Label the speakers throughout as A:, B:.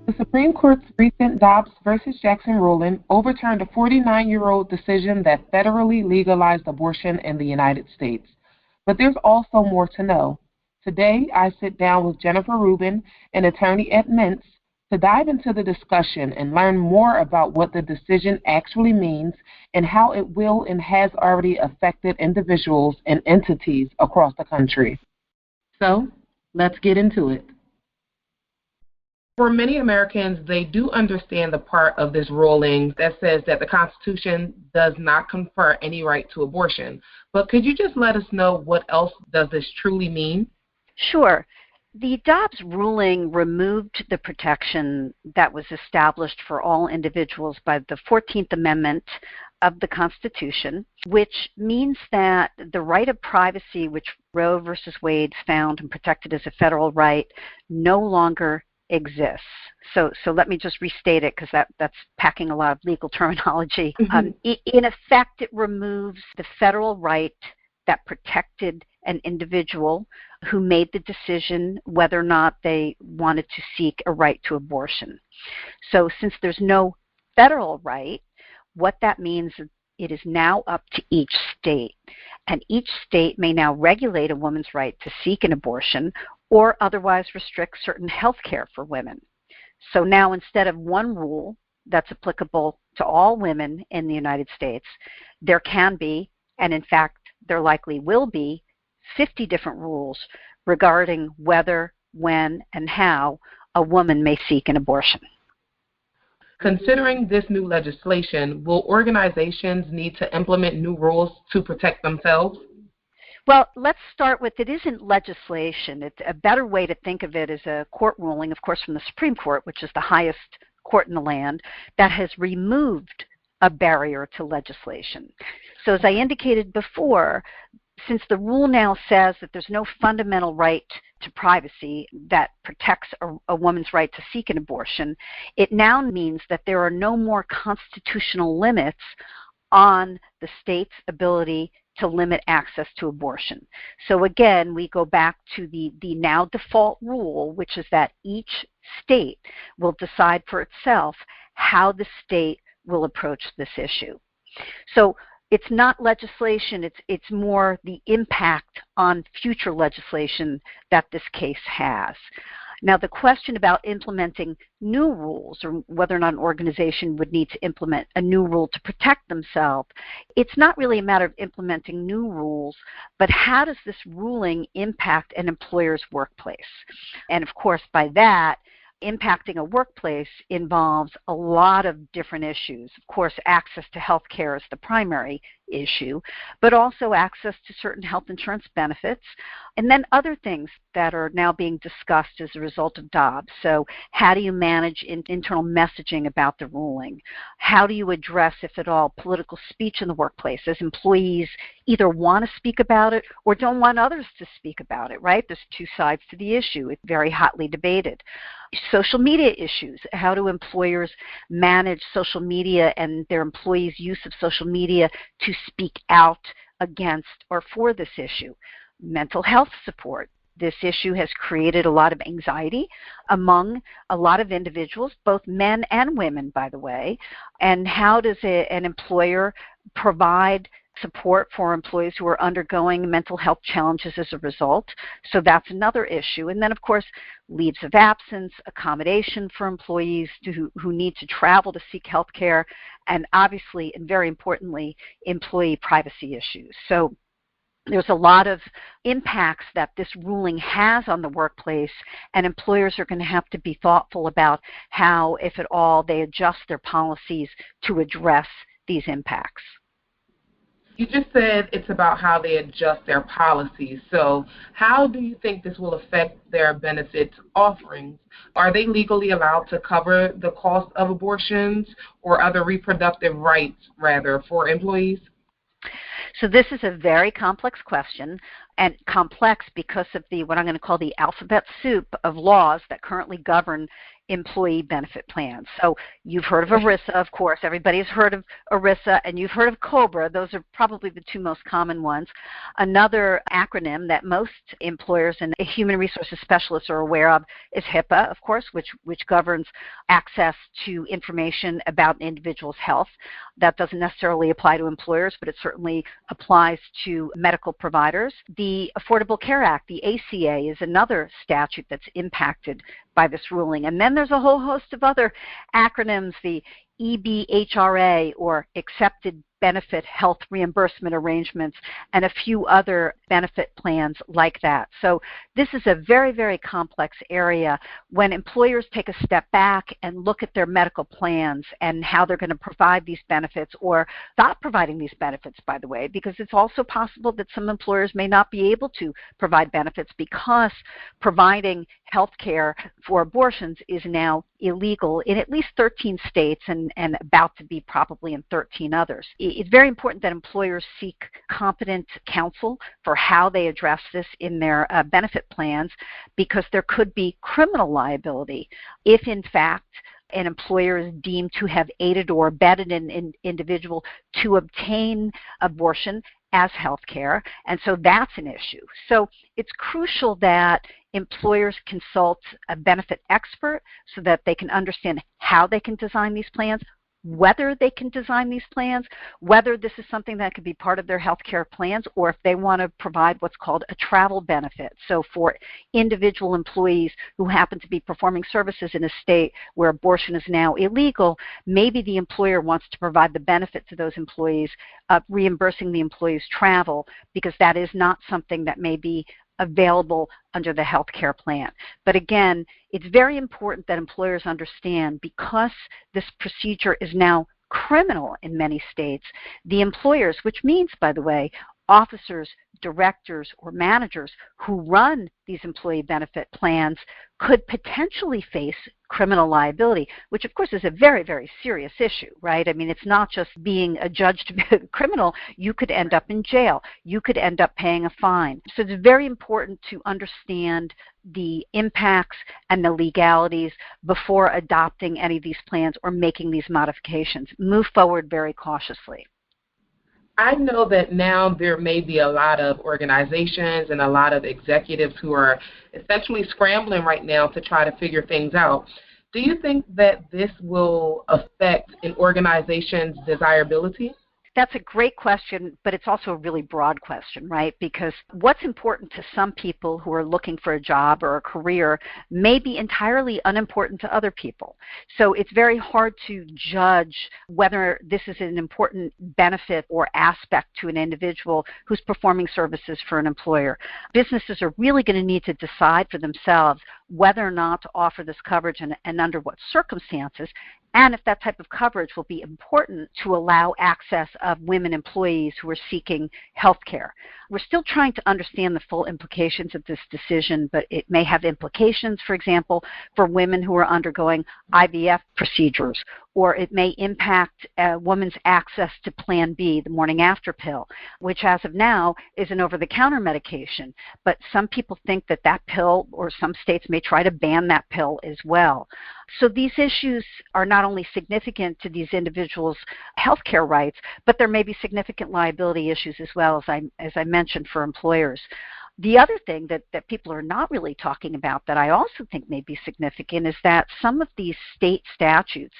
A: The Supreme Court's recent Dobbs versus Jackson ruling overturned a 49-year-old decision that federally legalized abortion in the United States. But there's also more to know. Today, I sit down with Jennifer Rubin, an attorney at Mintz, to dive into the discussion and learn more about what the decision actually means and how it will and has already affected individuals and entities across the country. So, let's get into it. For many Americans, they do understand the part of this ruling that says that the Constitution does not confer any right to abortion. But could you just let us know what else does this truly mean?
B: Sure. The Dobbs ruling removed the protection that was established for all individuals by the 14th Amendment of the Constitution, which means that the right of privacy, which Roe versus Wade found and protected as a federal right, no longer exists. So let me just restate it because that's packing a lot of legal terminology.
A: Mm-hmm.
B: In effect, it removes the federal right that protected an individual who made the decision whether or not they wanted to seek a right to abortion. So since there's no federal right, what that means is it is now up to each state. And each state may now regulate a woman's right to seek an abortion or otherwise restrict certain health care for women. So now instead of one rule that's applicable to all women in the United States, there can be, and in fact there likely will be, 50 different rules regarding whether, when, and how a woman may seek an abortion.
A: Considering this new legislation, will organizations need to implement new rules to protect themselves?
B: Well, let's start with it isn't legislation. A better way to think of it is a court ruling, of course, from the Supreme Court, which is the highest court in the land, that has removed a barrier to legislation. So as I indicated before, since the rule now says that there's no fundamental right to privacy that protects a woman's right to seek an abortion, it now means that there are no more constitutional limits on the state's ability to limit access to abortion. So again, we go back to the now default rule, which is that each state will decide for itself how the state will approach this issue. So it's not legislation, it's more the impact on future legislation that this case has. Now, the question about implementing new rules or whether or not an organization would need to implement a new rule to protect themselves, it's not really a matter of implementing new rules, but how does this ruling impact an employer's workplace? And of course, by that, impacting a workplace involves a lot of different issues. Of course, access to health care is the primary issue, but also access to certain health insurance benefits, and then other things that are now being discussed as a result of Dobbs. So how do you manage internal messaging about the ruling? How do you address, if at all, political speech in the workplace as employees either want to speak about it or don't want others to speak about it, right? There's two sides to the issue. It's very hotly debated. Social media issues. How do employers manage social media and their employees' use of social media to speak out against or for this issue? Mental health support. This issue has created a lot of anxiety among a lot of individuals, both men and women, by the way. And how does an employer provide support for employees who are undergoing mental health challenges as a result? So that's another issue. And then, of course, leaves of absence, accommodation for employees who need to travel to seek health care, and obviously, and very importantly, employee privacy issues. So there's a lot of impacts that this ruling has on the workplace, and employers are going to have to be thoughtful about how, if at all, they adjust their policies to address these impacts.
A: You just said it's about how they adjust their policies. So how do you think this will affect their benefits offerings? Are they legally allowed to cover the cost of abortions or other reproductive rights, rather, for employees?
B: So this is a very complex question. and complex because of the what I'm going to call the alphabet soup of laws that currently govern employee benefit plans. So you've heard of ERISA, of course. Everybody's heard of ERISA, and you've heard of COBRA. Those are probably the two most common ones. Another acronym that most employers and human resources specialists are aware of is HIPAA, of course, which governs access to information about an individual's health. That doesn't necessarily apply to employers, but it certainly applies to medical providers. The Affordable Care Act, the ACA, is another statute that's impacted by this ruling. And then there's a whole host of other acronyms, the EBHRA, or Accepted Benefit Health Reimbursement Arrangements, and a few other benefit plans like that. So this is a very, very complex area. When employers take a step back and look at their medical plans and how they're going to provide these benefits, or stop providing these benefits, by the way, because it's also possible that some employers may not be able to provide benefits because providing health care for abortions is now illegal in at least 13 states and about to be probably in 13 others. It's very important that employers seek competent counsel for how they address this in their benefit plans, because there could be criminal liability if, in fact, an employer is deemed to have aided or abetted an individual to obtain abortion as health care, and so that's an issue. So it's crucial that employers consult a benefit expert so that they can understand how they can design these plans, whether they can design these plans, whether this is something that could be part of their health care plans, or if they want to provide what's called a travel benefit. So for individual employees who happen to be performing services in a state where abortion is now illegal, maybe the employer wants to provide the benefit to those employees of reimbursing the employee's travel, because that is not something that may be available under the health care plan. But again, it's very important that employers understand, because this procedure is now criminal in many states, the employers, which means, by the way, officers, directors, or managers who run these employee benefit plans could potentially face criminal liability, which of course is a very, very serious issue, right? I mean, it's not just being adjudged to be a criminal. You could end up in jail. You could end up paying a fine. So it's very important to understand the impacts and the legalities before adopting any of these plans or making these modifications. Move forward very cautiously.
A: I know that now there may be a lot of organizations and a lot of executives who are essentially scrambling right now to try to figure things out. Do you think that this will affect an organization's desirability?
B: That's a great question, but it's also a really broad question, right? Because what's important to some people who are looking for a job or a career may be entirely unimportant to other people. So it's very hard to judge whether this is an important benefit or aspect to an individual who's performing services for an employer. Businesses are really going to need to decide for themselves whether or not to offer this coverage and under what circumstances, and if that type of coverage will be important to allow access of women employees who are seeking health care. We're still trying to understand the full implications of this decision, but it may have implications, for example, for women who are undergoing IVF procedures, or it may impact a woman's access to Plan B, the morning after pill, which as of now is an over-the-counter medication. But some people think that that pill, or some states may try to ban that pill as well. So these issues are not only significant to these individuals' health care rights, but there may be significant liability issues as well, as I mentioned, for employers. The other thing that people are not really talking about that I also think may be significant is that some of these state statutes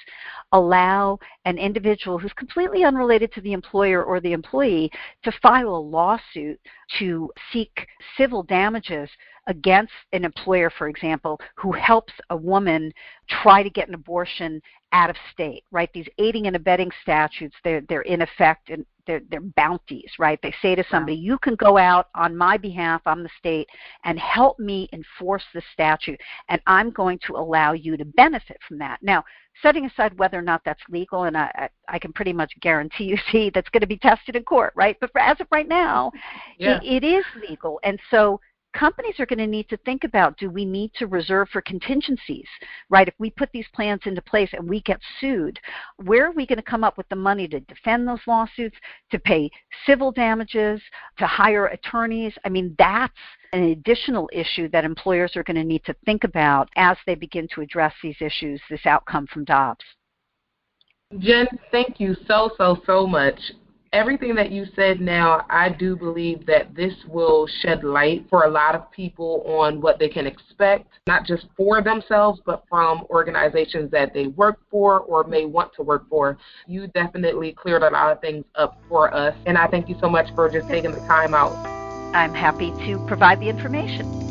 B: allow an individual who's completely unrelated to the employer or the employee to file a lawsuit to seek civil damages against an employer, for example, who helps a woman try to get an abortion out of state, right? These aiding and abetting statutes, they're in effect, and they're bounties, right? They say to somebody, you can go out on my behalf, I'm the state, and help me enforce the statute, and I'm going to allow you to benefit from that. Now, setting aside whether or not that's legal, and I can pretty much guarantee you, see, that's going to be tested in court, right? But as of right now, it is legal. And so companies are going to need to think about, do we need to reserve for contingencies, right? If we put these plans into place and we get sued, where are we going to come up with the money to defend those lawsuits, to pay civil damages, to hire attorneys? I mean, that's an additional issue that employers are going to need to think about as they begin to address these issues, this outcome from Dobbs.
A: Jen, thank you so much. Everything that you said now, I do believe that this will shed light for a lot of people on what they can expect, not just for themselves, but from organizations that they work for or may want to work for. You definitely cleared a lot of things up for us, and I thank you so much for just taking the time out.
B: I'm happy to provide the information.